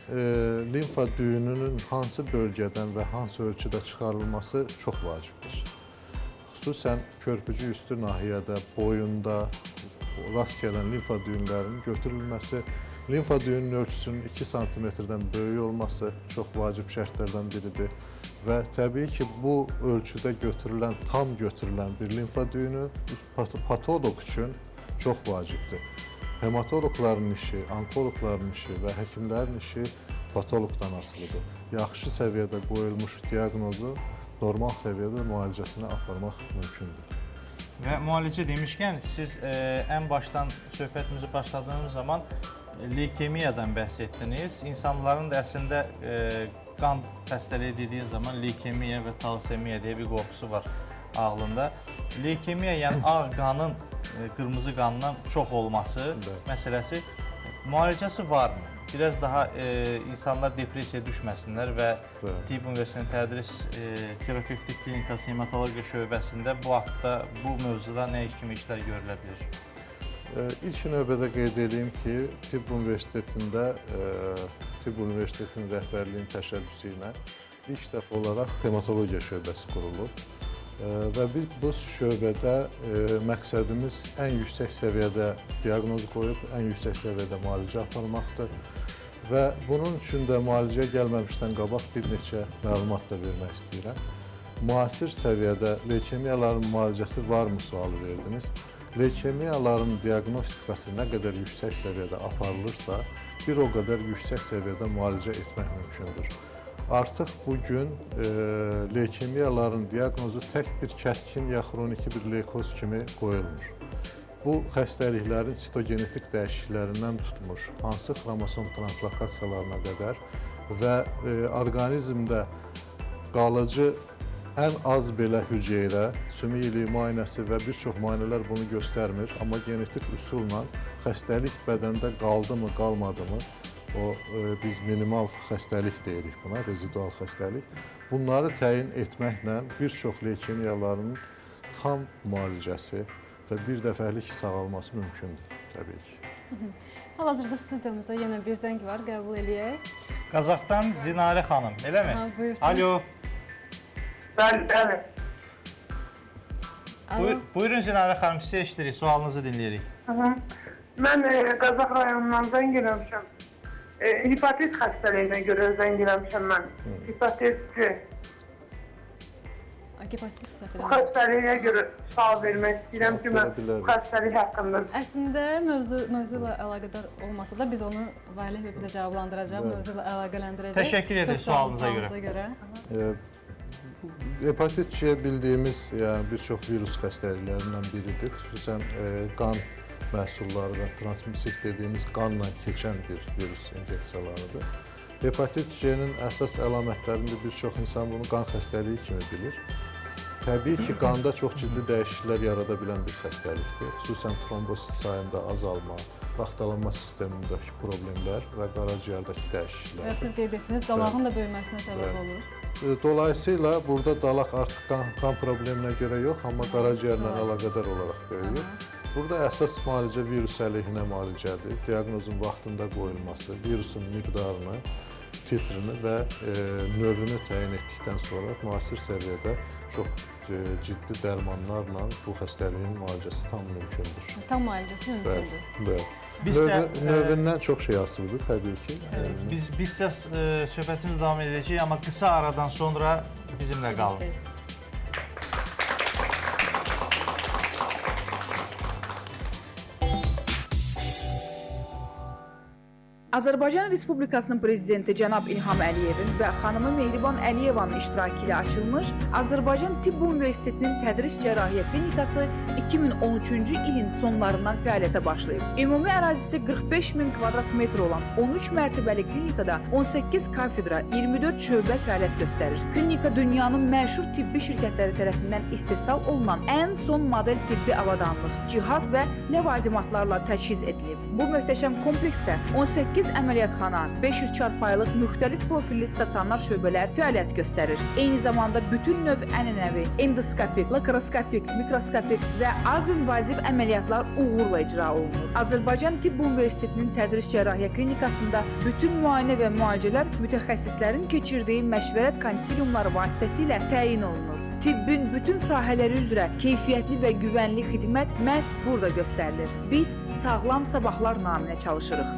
limfa düyününün hansı bölgədən və hansı ölçüdə çıxarılması çox vacibdir. Xüsusən körpücü üstü nahiyədə, boyunda rast gələn limfa düyünlərinin götürülməsi, limfa düyünün ölçüsünün 2 santimetrdən böyük olması çox vacib şərtlərdən biridir. Və təbii ki, bu ölçüdə götürülən, tam götürülən bir limfa düyünü patoloq üçün çox vacibdir. Hematoloqların işi, onkoloqların işi və həkimlərin işi patoloqdan asılıdır. Yaxşı səviyyədə qoyulmuş diaqnozu normal səviyyədə müalicəsinə aparmaq mümkündür. Və müalicə demişkən, siz ən başdan söhbətimizi başladığınız zaman leykemiyadan bəhs etdiniz. İnsanların da əslində qan xəstəliyi dediyi zaman leykemiya və talasemiya deyə bir qorxusu var ağlında. Leykemiya, yəni ağ qanın qırmızı qandan çox olması məsələsi müalicəsi varmı? Biraz daha insanlar depressiyaya düşməsinlər və Tibb Universitetinin Tədris Terapevtik Klinikası Hematologiya şöbəsində bu haqda, bu mövzuda nə kimi işlər görülə bilir? İlk növbədə qeyd edeyim ki, Tibb Universitetində, Tibb Universitetinin rəhbərliyinin təşəbbüsü ilə ilk dəfə olaraq hematologiya şöbəsi qurulub. Və biz bu şöbədə məqsədimiz ən yüksək səviyyədə diaqnoz qoyub, ən yüksək səviyyədə müalicə aparmaqdır. Və bunun üçün də müalicəyə gəlməmişdən qabaq bir neçə məlumat da vermək istəyirəm. Müasir səviyyədə leykemiyaların müalicəsi varmı sualı verdiniz. Leykemiyaların diaqnostikası nə qədər yüksək səviyyədə aparılırsa, bir o qədər yüksək səviyyədə müalicə etmək mümkündür. Artıq bugün leykemiyaların diaqnozu tək bir kəskin ya xroniki bir leykoz kimi qoyulmur. Bu xəstəliklərin sitogenetik dəyişikliklərindən tutmuş, hansı xromosom translokasiyalarına qədər və orqanizmdə qalıcı ən az belə hüceyrə, sümük iliyi müayinəsi və bir çox müayinələr bunu göstərmir, amma genetik üsulla xəstəlik bədəndə qaldımı, qalmadımı, biz minimal xəstəlik deyirik buna, rezidual xəstəlik. Bunları təyin etməklə bir çox leykemiyaların tam müalicəsi və bir dəfəlik sağalması mümkündür, təbii ki. Hal-hazırda studiyamıza yenə bir zəng var, qəbul eləyək. Qazaxdan Zinarə xanım, eləmi? Buyursun. Alo. Bəli. Buyurun Zinarə xanım, sizə eşidirik, sualınızı dinləyirik. Mən Qazax rayonundan zəng eləmişəm. Hepatit xəstəliyinə görə zəng eləmişəm mən. Hepatit C. Hepatit səhv Bu eləmirəm. xəstəliyə görə sual vermək istəyirəm ki, mən bu xəstəlik haqqında. Əslində mövzu ilə əlaqədar olmasa da biz onu Valih və bizə cavablandıracaq, mövzu ilə əlaqələndirəcək. Təşəkkür ederiz sualınıza görə. Hepatit C bildiyimiz bir çox virus xəstəliklərindən biridir. Xüsusən qan məhsulları və transmissiv dediyimiz qanla keçən bir virus infeksiyalarıdır. Hepatit C-nin əsas əlamətlərində bir çox insan bunu qan xəstəliyi kimi bilir. Təbii ki, qanda çox ciddi dəyişikliklər yarada bilən bir xəstəlikdir. Xüsusən trombosit sayında azalma, vaxtalanma sistemindəki problemlər və qaraciyərdəki dəyişikliklər. Və siz qeyd etdiniz, dalağın da böyüməsinə səbəb olur. Dolayısıyla burada dalaq artıq qan probleminə görə yox, amma qaraciyərlə əlaqədar olaraq böyüyür. Burada əsas müalicə virus əleyhinə müalicədir. Diaqnozun vaxtında qoyulması, virusun miqdarını, titrini və növünü təyin etdikdən sonra müasir səviyyədə çox ciddi dərmanlarla bu xəstəliyin müalicəsi tam mümkündür. Tam müalicəsi mümkündür. Növündən çox şey asılıdır təbii ki. Biz sizə söhbətimizi davam edəcəyik, amma qısa aradan sonra bizimlə qalın. Azərbaycan Respublikasının Prezidenti cənab İlham Əliyevin və xanımı Mehriban Əliyevanın iştirakı ilə açılmış Azərbaycan Tibb Universitetinin Tədris Cərrahiyyə Klinikası 2013-cü ilin sonlarından fəaliyyətə başlayıb. Ümumi ərazisi 45.000 kvadrat metr olan 13 mərtəbəli klinikada 18 kafedra, 24 şöbə fəaliyyət göstərir. Klinika dünyanın məşhur tibbi şirkətləri tərəfindən istehsal olunan ən son model tibbi avadanlıq, cihaz və ləvazimatlarla təchiz edilib. Bu möhtəşəm kompleksdə 18 əməliyyatxana, 500 çarpayılıq müxtəlif profilli stasionar şöbələr fəaliyyət göstərir. Eyni zamanda bütün növ ənənəvi, endoskopik, laparoskopik, mikroskopik və az invaziv əməliyyatlar uğurla icra olunur. Azərbaycan Tibb Universitetinin Tədris Cərrahiyyə Klinikasında bütün müayinə və müalicələr mütəxəssislərin keçirdiyi məşvərət konsiliumları vasitəsilə təyin olunur. Tibbin bütün sahələri üzrə keyfiyyətli və güvənli xidmət məhz burada göstərilir. Biz sağlam sabahlar naminə çalışırıq.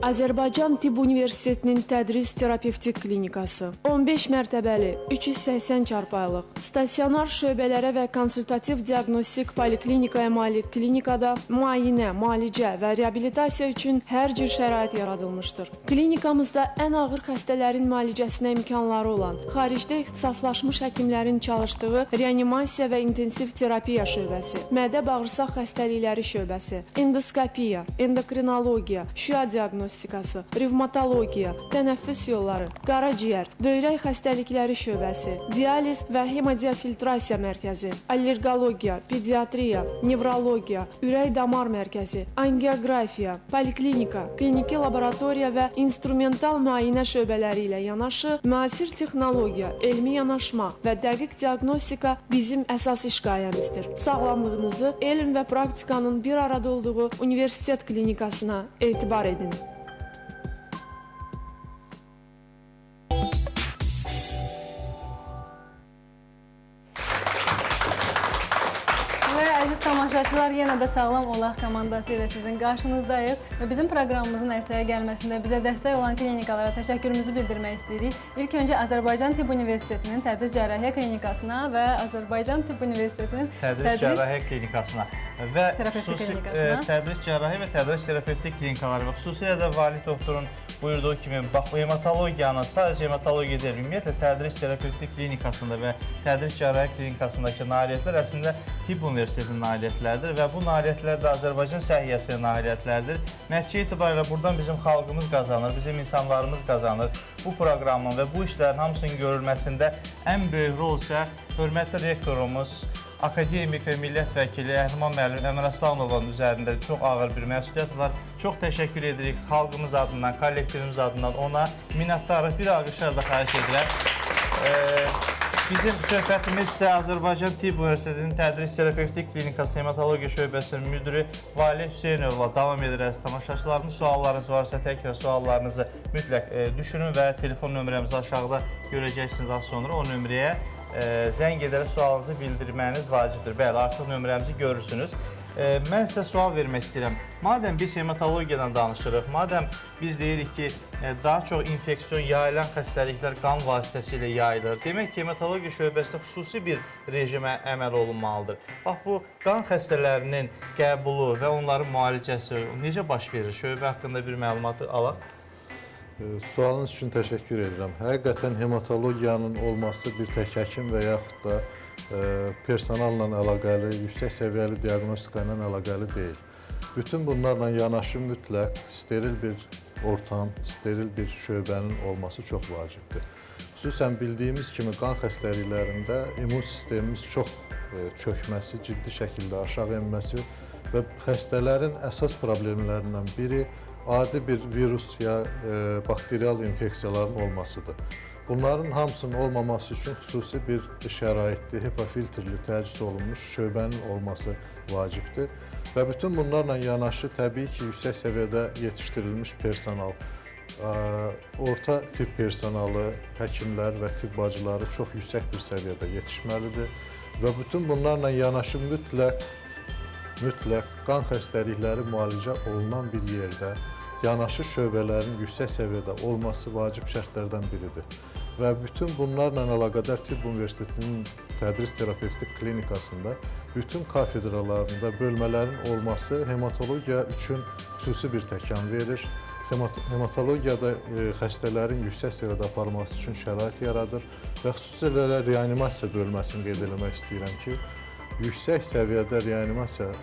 Azərbaycan Tibb Universitetinin tədris terapevtik klinikası 15 mərtəbəli, 380 çarpayılıq, stasionar şöbələrə və konsultativ diaqnostik poliklinikaya malik klinikada müayinə, müalicə və reabilitasiya üçün hər cür şərait yaradılmışdır. Klinikamızda ən ağır xəstələrin müalicəsinə imkanları olan, xaricdə ixtisaslaşmış həkimlərin çalışdığı reanimasiya və intensiv terapiya şöbəsi, mədə-bağırsaq xəstəlikləri şöbəsi, endoskopiya, endokrinologiya, şüa diaqnostikası, revmatologiya, tənəffüs yolları, qaraciyər, böyrək xəstəlikləri şöbəsi, dializ və hemodiafiltrasiya mərkəzi, allergologiya, pediatriya, nevrologiya, ürək-damar mərkəzi, angiografiya, poliklinika, kliniki laboratoriya və instrumental müayinə şöbələri ilə yanaşı, müasir texnologiya, elmi yanaşma və dəqiq diaqnostika bizim əsas iş qayəmizdir. Sağlamlığınızı elm və praktikanın bir arada olduğu universitet klinikasına etibar edin. Və əziz tamaşaçılar, yenə də Sağlam Olaq komandası ilə sizin qarşınızdayıq və bizim proqramımızın ərsəyə gəlməsində bizə dəstək olan klinikalara təşəkkürümüzü bildirmək istəyirik. İlk öncə Azərbaycan Tibb Universitetinin Tədris Cərrahiyyə Klinikasına və Azərbaycan Tibb Universitetinin Tədris Cərrahiyyə Klinikasına və Terapevtik xüsusi klinikasına. Tədris Cərrahiyyə və Tədris Terapevtik Klinikaları və xüsusilə də Valid doktorun buyurduğu kimi, bax, hematologiyanın, sadəcə hematologiya deyil, ümumiyyətlə Tədris Terapevtik Klinikasında və Tədris Cərrahiyyə Klinikasındakı nailiyyətlər əslində Tibb Universitetinin nailiyyətləridir və bu nailiyyətlər də Azərbaycan səhiyyəsinin nailiyyətləridir. Nəticə itibarilə buradan bizim xalqımız qazanır, bizim insanlarımız qazanır. Bu proqramın və bu işlərin hamısının görülməsində ən böyük rol isə hörmətli rektorumuz, akademik və millət vəkili Əhliman müəllim Əmir Aslanovun üzərində çox ağır bir məsuliyyət var. Çox təşəkkür edirik xalqımız adından, kollektivimiz adından ona minnətdarıq. Bir alqışlar da xahiş edirəm. Bizim söhbətimiz isə Azərbaycan Tibb Universitetinin Tədris Terapevtik Klinikası Hematologiya Şöbəsinin müdiri Valih Hüseynovla davam edir. Əziz tamaşaçılarımız, suallarınız varsa təkrar suallarınızı mütləq düşünün və telefon nömrəmizi aşağıda görəcəksiniz az sonra. O nömrəyə zəng edərək sualınızı bildirməyiniz vacibdir. Bəli, artıq nömrəmizi görürsünüz. Mən sizə sual vermək istəyirəm. Madəm biz hematologiyadan danışırıq, madəm biz deyirik ki, daha çox infeksiyon yayılan xəstəliklər qan vasitəsilə yayılır. Demək ki, hematologiya şöbəsində xüsusi bir rejimə əməl olunmalıdır. Bax, bu qan xəstələrinin qəbulu və onların müalicəsi necə baş verir? Şöbə haqqında bir məlumatı alaq. Sualınız üçün təşəkkür edirəm. Həqiqətən hematologiyanın olması bir tək həkim və yaxud da personalla əlaqəli, yüksək səviyyəli diaqnostika ilə əlaqəli deyil. Bütün bunlarla yanaşı mütləq steril bir ortam, steril bir şöbənin olması çox vacibdir. Xüsusən bildiyimiz kimi qan xəstəliklərində immun sistemimiz çox çökməsi, ciddi şəkildə aşağı enməsi və xəstələrin əsas problemlərindən biri adi bir virus ya bakterial infeksiyaların olmasıdır. Bunların hamısının olmaması üçün xüsusi bir şəraitli, HEPA filtrli təchiz olunmuş şöbənin olması vacibdir. Və bütün bunlarla yanaşı təbii ki, yüksək səviyyədə yetişdirilmiş personal, orta tibb personalı, həkimlər və tibb bacıları çox yüksək bir səviyyədə yetişməlidir. Və bütün bunlarla yanaşı mütləq qan xəstəlikləri müalicə olunan bir yerdə yanaşı şöbələrin yüksək səviyyədə olması vacib şərtlərdən biridir. Və bütün bunlarla əlaqədar Tibb Universitetinin Tədris Terapevtik Klinikasında bütün kafedralarında bölmələrin olması hematologiya üçün xüsusi bir təkan verir. Hematologiyada xəstələrin yüksək səviyyədə aparılması üçün şərait yaradır və xüsusilə reanimasiya bölməsini qeyd etmək istəyirəm ki, yüksək səviyyədə reanimasiya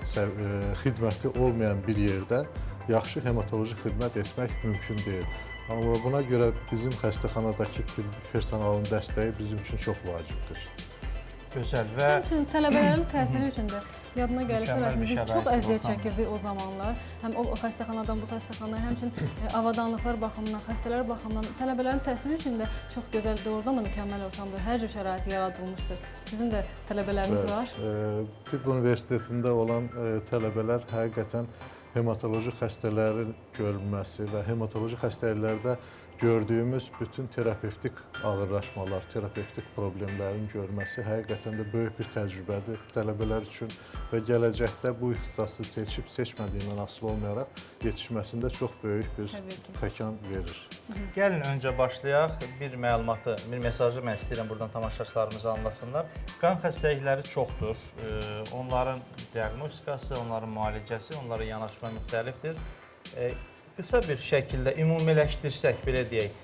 xidməti olmayan bir yerdə yaxşı hematoloji xidmət etmək mümkün deyil. Amma buna görə bizim xəstəxanadakı tibb personalının dəstəyi bizim üçün çox vacibdir. Gözəl və... Həmçinin tələbələrin təhsili üçün də yadına gəlirsə, biz çox əziyyət çəkirdik o zamanlar. Həm o xəstəxanadan bu xəstəxanaya, həmçinin avadanlıqlar baxımından, xəstələr baxımından tələbələrin təhsili üçün də çox gözəl, doğrudan da mükəmməl ortamdır. Hər cür şərait yaradılmışdır. Sizin də tələbələriniz var. Tibb Universitetində olan tələbələr həqiqətən hematoloji xəstələrin görülməsi və hematoloji xəstəliklərdə gördüyümüz bütün terapevtik ağırlaşmalar, terapevtik problemlərin görməsi həqiqətən də böyük bir təcrübədir tələbələr üçün və gələcəkdə bu ixtisası seçib seçmədiyindən asılı olmayaraq yetişməsində çox böyük bir Təbii ki. təkan verir. Gəlin öncə başlayaq. Bir məlumatı, bir mesajı mən istəyirəm buradan tamaşaçılarımız anlasınlar. Qan xəstəlikləri çoxdur. Onların diaqnostikası, onların müalicəsi, onlara yanaşma müxtəlifdir. Qısa bir şəkildə ümumiləşdirsək, belə deyək,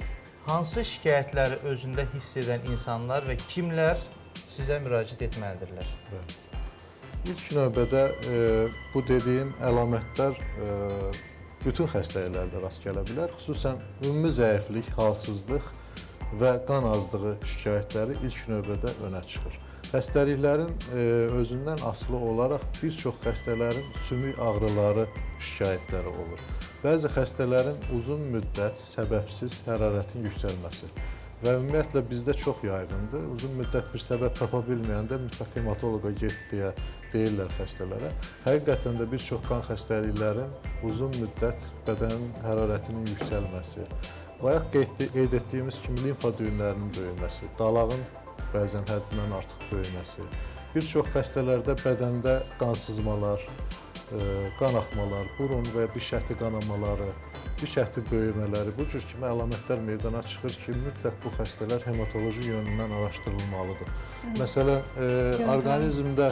hansı şikayətləri özündə hiss edən insanlar və kimlər sizə müraciət etməlidirlər? İlk növbədə bu dediyim əlamətlər bütün xəstəliklərdə rast gələ bilər. Xüsusən ümumi zəiflik, halsızlıq və qan azlığı şikayətləri ilk növbədə önə çıxır. Xəstəliklərin özündən asılı olaraq bir çox xəstələrin sümük ağrıları şikayətləri olur. Bəzi xəstələrin uzun müddət səbəbsiz hərarətin yüksəlməsi və ümumiyyətlə bizdə çox yayğındır. Uzun müddət bir səbəb tapa bilməyəndə mütləq hematoloqa get deyə deyirlər xəstələrə. Həqiqətən də bir çox qan xəstəliklərin uzun müddət bədənin hərarətinin yüksəlməsi, bayaq qeyd etdiyimiz kimi limfa düyünlərinin böyüməsi, dalağın bəzən həddindən artıq böyüməsi, bir çox xəstələrdə bədəndə qansızmalar, qan axmalar, burun və diş əti qanamaları, diş əti böyümələri, bu cür kimi əlamətlər meydana çıxır ki, mütləq bu xəstələr hematoloji yönündən araşdırılmalıdır. Məsələn, orqanizmdə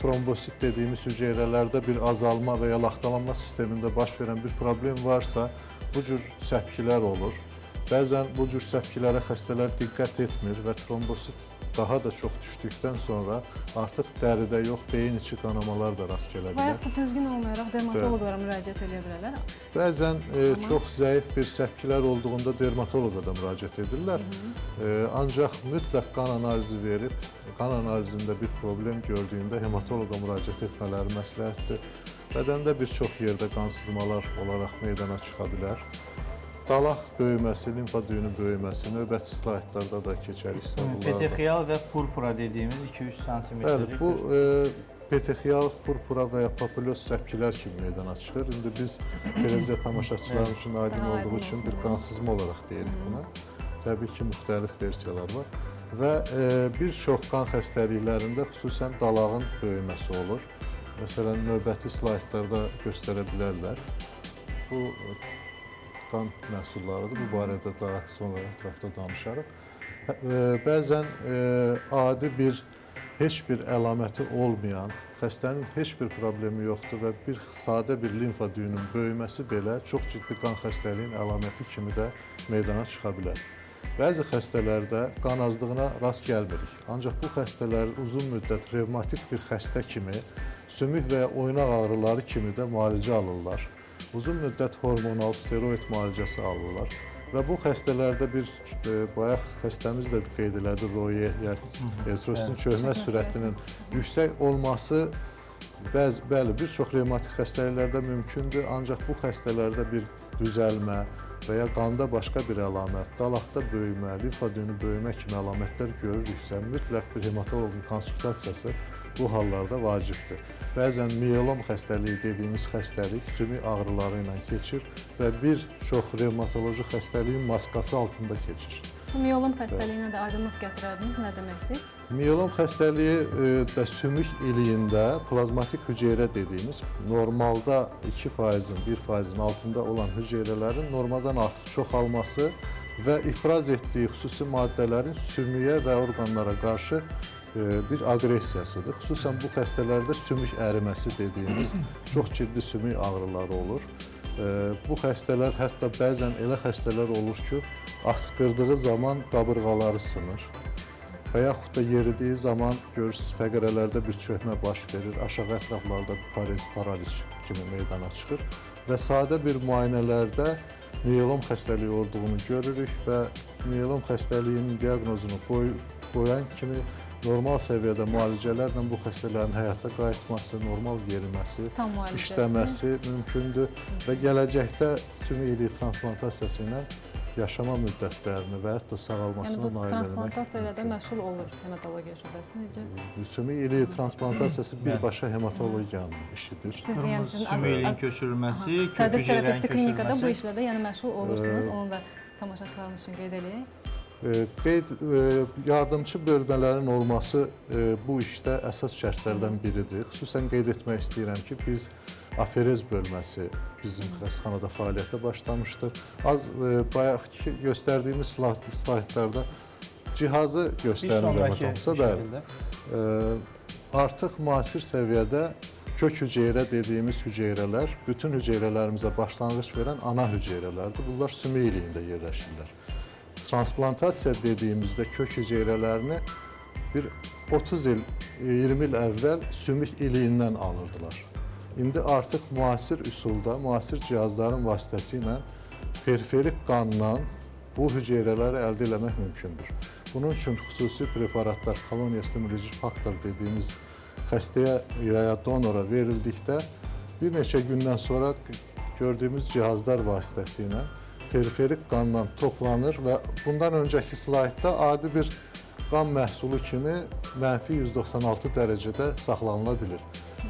trombosit dediyimiz hüceyrələrdə bir azalma və ya laxtalanma sistemində baş verən bir problem varsa, bu cür səpkilər olur. Bəzən bu cür səpkilərə xəstələr diqqət etmir və trombosit daha da çox düşdükdən sonra artıq dəridə yox, beyin içi qanamalar da rast gələ bilər. Bayaq da düzgün olmayaraq dermatoloqlara müraciət edə bilərlər. Bəzən çox zəif bir səpkilər olduğunda dermatoloqa da müraciət edirlər. Ancaq mütləq qan analizi verib, qan analizində bir problem gördüyündə hematoloqa müraciət etmələri məsləhətdir. Bədəndə bir çox yerdə qansızmalar olaraq meydana çıxa bilər. Dalaq böyüməsi, limfa düyünü böyüməsi, növbəti slaytlarda da keçərik. Petexial və purpura dediyimiz 2-3 sm-lik. Bəli, bu petexial, purpura və ya papuloz səpkilər kimi meydana çıxır. İndi biz televiziya tamaşaçılarımız üçün aydın olduğu üçün bir qansızma olaraq deyirik buna. Təbii ki, müxtəlif versiyalar var. Və bir çox qan xəstəliklərində xüsusən dalağın böyüməsi olur. Məsələn, növbəti slaytlarda göstərə bilərlər. Bu qan məhsullarıdır. Bu barədə daha sonra ətrafda danışarıq. Bəzən adi heç bir əlaməti olmayan, xəstənin heç bir problemi yoxdur və sadə bir limfa düyünün böyüməsi belə çox ciddi qan xəstəliyinin əlaməti kimi də meydana çıxa bilər. Bəzi xəstələrdə qan azlığına rast gəlmirik. Ancaq bu xəstələr uzun müddət revmatik bir xəstə kimi, sümük və ya oynaq ağrıları kimi də müalicə alırlar. Uzun müddət hormonal steroid müalicəsi alırlar və bu xəstələrdə bayaq xəstəmiz də qeyd elədi, ROE, yəni eritrositin çözmə sürətinin yüksək olması bəli, bir çox revmatik xəstəliklərdə mümkündür, ancaq bu xəstələrdə bir düzəlmə və ya qanda başqa bir əlamət, dalaqda böyümə, limfa düyünü böyümə kimi əlamətlər görürüksə, mütləq bir hematoloqun konsultasiyası bu hallarda vacibdir. Bəzən miyelom xəstəliyi dediyimiz xəstəlik sümük ağrıları ilə keçir və bir çox revmatoloji xəstəliyin maskası altında keçir. Bu miyelom xəstəliyinə də aydınlıq gətirərdiniz, nə deməkdir? Miyelom xəstəliyi də sümük iliyində plazmatik hüceyrə dediyimiz, normalda 2%-in, 1%-in altında olan hüceyrələrin normadan artıq çoxalması və ifraz etdiyi xüsusi maddələrin sümüyə və orqanlara qarşı bir aqressiyasıdır. Xüsusən bu xəstələrdə sümük əriməsi dediyimiz çox ciddi sümük ağrıları olur. Bu xəstələr hətta bəzən elə xəstələr olur ki, asqırdığı zaman qabırğaları sınır və yaxud da yeridiyi zaman görürsünüz fəqərələrdə bir çökmə baş verir, aşağı ətraflarda paraliz kimi meydana çıxır və sadə bir müayinələrdə miyelom xəstəliyi olduğunu görürük və miyelom xəstəliyinin diaqnozunu qoyan kimi normal səviyyədə müalicələrlə bu xəstələrin həyata qayıtması, normal yeriməsi, işləməsi mümkündür və gələcəkdə sümük iliyi transplantasiyası ilə yaşama müddətlərini və hətta sağalmasını nail etmək. Yəni bu transplantasiya ilə də məşğul olur hematologiya şöbəsi necə? Sümük iliyi transplantasiyası birbaşa hematologiyanın işidir. Siz yəni sümük iliyin köçürülməsi, tədris terapevtik klinikada bu işlə də yəni məşğul olursunuz. Onu da tamaşaçılarımız üçün qeyd edək. Yardımçı bölmələrin olması bu işdə əsas şərtlərdən biridir. Xüsusən qeyd etmək istəyirəm ki, biz aferez bölməsi bizim xəstəxanada fəaliyyətə başlamışdır. Bayaqki göstərdiyimiz slaydlarda cihazı göstərilməkdə olsa da, artıq müasir səviyyədə kök hüceyrə dediyimiz hüceyrələr bütün hüceyrələrimizə başlanğıc verən ana hüceyrələrdir. Bunlar sümük iliyində yerləşirlər. Transplantasiya dediyimizdə kök hüceyrələrini bir 30 il, 20 il əvvəl sümük iliyindən alırdılar. İndi artıq müasir üsulda, müasir cihazların vasitəsilə periferik qandan bu hüceyrələri əldə etmək mümkündür. Bunun üçün xüsusi preparatlar, koloniya stimulyucu faktor dediyimiz xəstəyə ya donora verildikdə bir neçə gündən sonra gördüyümüz cihazlar vasitəsilə periferik qandan toplanır və bundan öncəki slaydda adi bir qan məhsulu kimi mənfi 196 dərəcədə saxlanıla bilir.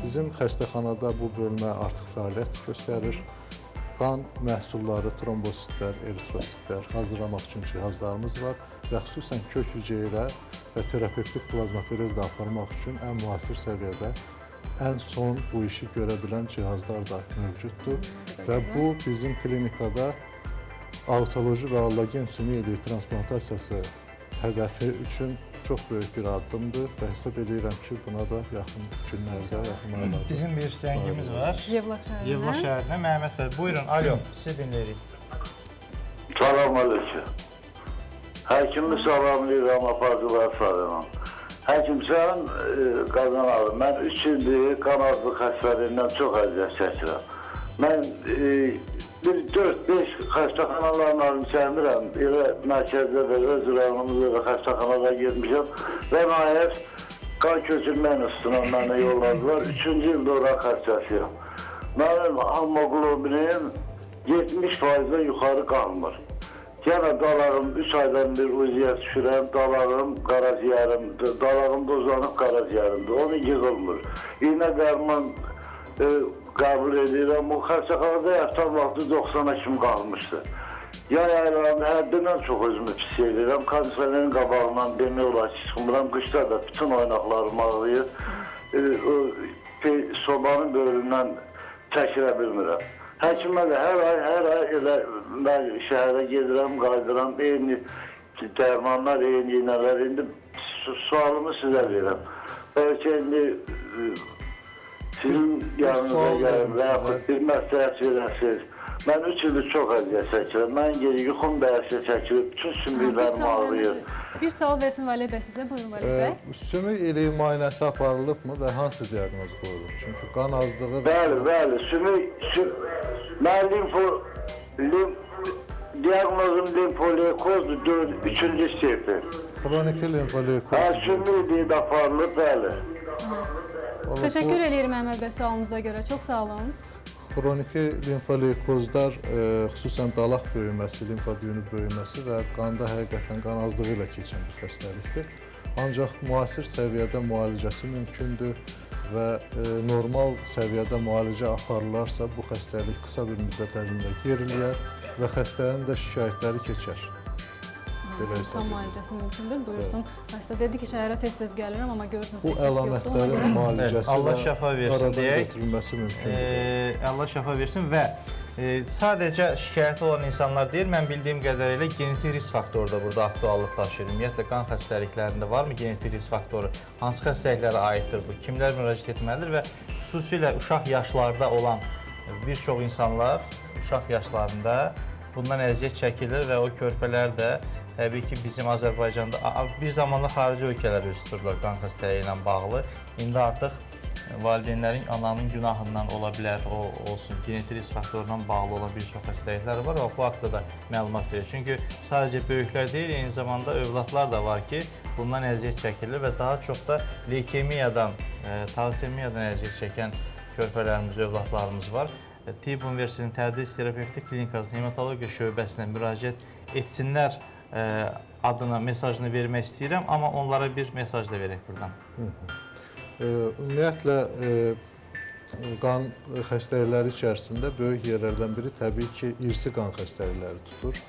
Bizim xəstəxanada bu bölmə artıq fəaliyyət göstərir. Qan məhsulları, trombositlər, eritrositlər hazırlamaq üçün cihazlarımız var və xüsusən kök hüceyrə və terapevtik plazmaferezlə aparmaq üçün ən müasir səviyyədə ən son bu işi görə bilən cihazlar da mövcuddur və bu bizim klinikada autoloji və allogen sümük iliyi transplantasiyası hədəfi üçün çox böyük bir addımdır və hesab edirəm ki, buna da yaxın günlərdə, yaxın aylarda. Bizim bir zəngimiz var. Yevlax şəhərindən Məhəmməd bəy. Buyurun, alo, sizi dinləyirik. Salam aleyküm. Həkimi salamlayıram, apardılar sağlayıram. Həkim sən qazan alım. Mən 3 ildir qan azlıq xəstəliyindən çox əziyyət çəkirəm. Mən 4-5 xəstəxanalarla çəkmirəm. Elə mərkəzdə və öz rayonumuzda da xəstəxanada getmişəm və nəhayət qan köçürməklə üstünə mənə yolladılar. 3-cü ildə ora xəstəsiyəm. Mənim hemoglobinim 70%-dən yuxarı qalmır. Yenə dalağım 3 aydan bir uziyə düşürəm, dalağım qaraciyərimdir, dalağım dozlanıb qaraciyərimdir, onu yığılmır. İğnə dərman qəbul edirəm, o xəstəxanada yatan vaxtı 90-a kimi qalmışdı. Yay aylarında həddindən çox özümü pis edirəm, kondisionerin qabağından demək olar ki, çıxmıram, qışda da bütün oynaqlarım ağrıyır, sobanın böyründən çəkirə bilmirəm. Həkimə də hər ay elə mən şəhərə gedirəm, qaydıram, eyni dərmanlar, eyni iğnələr. İndi sualımı sizə verirəm. Bəlkə indi sizin yanınıza gəlim və yaxud bir məsləhət verəsiniz. Mən 3 ildir çox əziyyət çəkirəm. Mən geri yuxum dəyəsə çəkirəm, bütün sümüklərim ağrıyır. Bir sual versin Vali bəy sizə, buyurun Vali bəy. Sümük iliyi müayinəsi aparılıbmı və hansı diaqnoz qoyulub? Çünki qan azlığı... Bəli, mən diaqnozum limfoleykozdur, 3-cü stepin. Xroniki limfoleykoz. Sümük iliyi də aparılıb, bəli. Təşəkkür edirəm Məhəmməd bəy sualınıza görə, çox sağ olun. Xroniki limfoleykozlar xüsusən dalaq böyüməsi, limfa düyünü böyüməsi və qanda həqiqətən qan azlığı ilə keçən bir xəstəlikdir. Ancaq müasir səviyyədə müalicəsi mümkündür və normal səviyyədə müalicə aparılarsa bu xəstəlik qısa bir müddət ərzində geriləyər və xəstənin də şikayətləri keçər. Tam müalicəsi mümkündür, buyursun. Xəstə dedi ki, şəhərə tez-tez gəlirəm, amma görürsünüz bu əlamətlərin müalicəsi Allah şəfa versin deyək. Götürülməsi mümkündür. Allah şəfa versin və sadəcə şikayəti olan insanlar deyil, mən bildiyim qədərilə genetik risk faktoru da burada aktuallıq daşıyır. Ümumiyyətlə, qan xəstəliklərində varmı genetik risk faktoru? Hansı xəstəliklərə aiddir bu? Kimlər müraciət etməlidir və xüsusilə uşaq yaşlarda olan bir çox insanlar uşaq yaşlarında bundan əziyyət çəkilir və o körpələr də təbii ki, bizim Azərbaycanda bir zamanlar xarici ölkələr üz tuturlar qan xəstəliyi ilə bağlı. İndi artıq valideynlərin, ananın günahından ola bilər, o olsun, genetik risk faktorundan bağlı olan bir çox xəstəliklər var və bu haqda da məlumat verir. Çünki sadəcə böyüklər deyil, eyni zamanda övladlar da var ki, bundan əziyyət çəkilir və daha çox da leykemiyadan, talasemiyadan əziyyət çəkən körpələrimiz, övladlarımız var. Tibb Universitetinin Tədris Terapevtik Klinikasının Hematologiya şöbəsinə müraciət etsinlər adına mesajını vermək istəyirəm, amma onlara bir mesaj da verək buradan. Ümumiyyətlə, qan xəstəlikləri içərisində böyük yerlərdən biri təbii ki, irsi qan xəstəlikləri tutur.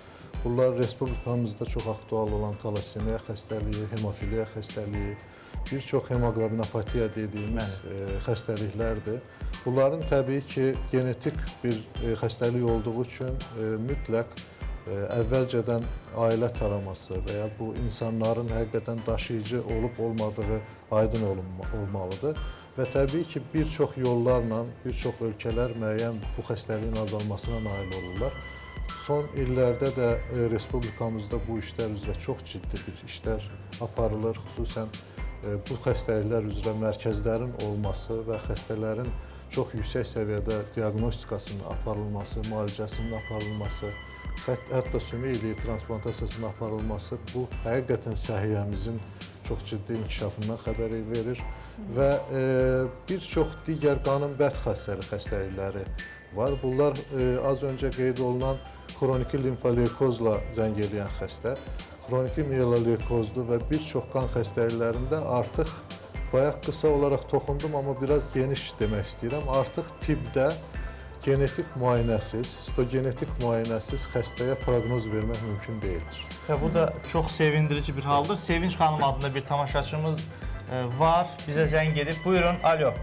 Bunlar respublikamızda çox aktual olan talasemiya xəstəliyi, hemofiliya xəstəliyi, bir çox hemoqlobinopatiya dediyimiz xəstəliklərdir. Bunların təbii ki, genetik bir xəstəlik olduğu üçün mütləq əvvəlcədən ailə taraması və ya bu insanların həqiqətən daşıyıcı olub-olmadığı aydın olmalıdır. Və təbii ki, bir çox yollarla, bir çox ölkələr müəyyən bu xəstəliyin azalmasına nail olurlar. Son illərdə də respublikamızda bu işlər üzrə çox ciddi bir işlər aparılır. Xüsusən bu xəstəliklər üzrə mərkəzlərin olması və xəstələrin çox yüksək səviyyədə diaqnostikasının aparılması, müalicəsinin aparılması, hətta sümük iliyi transplantasiyasının aparılması bu həqiqətən səhiyyəmizin çox ciddi inkişafından xəbər verir və bir çox digər qanın bəd xəstəlikləri var. Bunlar az öncə qeyd olunan xroniki limfoleykozla zəng eləyən xəstə, xroniki miyeloleykozdur və bir çox qan xəstəliklərində artıq bayaq qısa olaraq toxundum, amma biraz geniş demək istəyirəm. Artıq tibbdə genetik müayinəsiz, histogenetik müayinəsiz xəstəyə proqnoz vermək mümkün deyildir. Və bu da çox sevindirici bir haldır. Sevinç xanım adında bir tamaşaçımız var, bizə zəng edib. Buyurun, alo.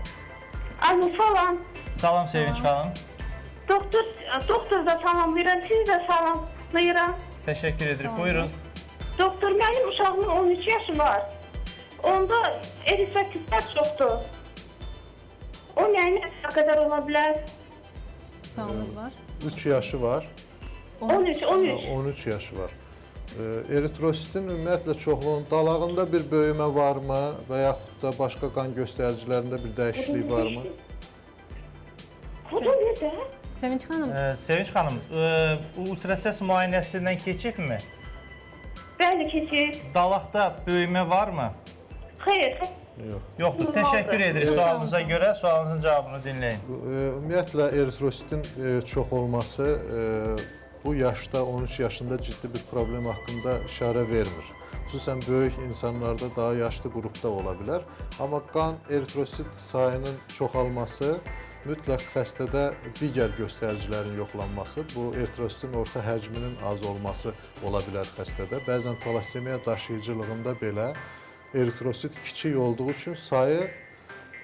Alo, salam. Salam Sevinç xanım. Doktor da salamlayıram, siz də salamlayıram. Təşəkkür edirik, buyurun. Doktor, mənim uşağımın 13 yaşı var. Onda eritrositlər çoxdur. O nəyinə qədər ola bilər? Sağlığınız var. 3 yaşı var. 13. 13 yaşı var. Eritrositin ümumiyyətlə çoxluğunun dalağında bir böyümə varmı və yaxud da başqa qan göstəricilərində bir dəyişiklik varmı? Bu da necə? Sevinç xanım, Sevinç xanım, ultrasəs müayinəsindən keçibmi? Bəli, keçir. Dalaqda böyümə varmı? Xeyr. Yoxdur. Təşəkkür edirik sualınıza görə. Sualınızın cavabını dinləyin. Ümumiyyətlə eritrositin çox olması bu yaşda, 13 yaşında ciddi bir problem haqqında işarə vermir. Xüsusən böyük insanlarda daha yaşlı qrupda ola bilər. Amma qan eritrosit sayının çoxalması mütləq xəstədə digər göstəricilərin yoxlanması, bu eritrositin orta həcminin az olması ola bilər xəstədə. Bəzən talasemiya daşıyıcılığında belə eritrosit kiçik olduğu üçün sayı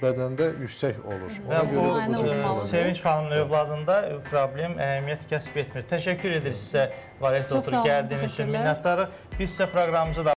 bədəndə yüksək olur. Və bu olmalıdır. Sevinç xanımın övladında problem əhəmiyyət kəsb etmir. Təşəkkür edirik sizə, Valet Çox doktor, sağ olun, gəldiyiniz üçün təşəkkürlər. minnətdarıq. Biz sizə proqramımızı da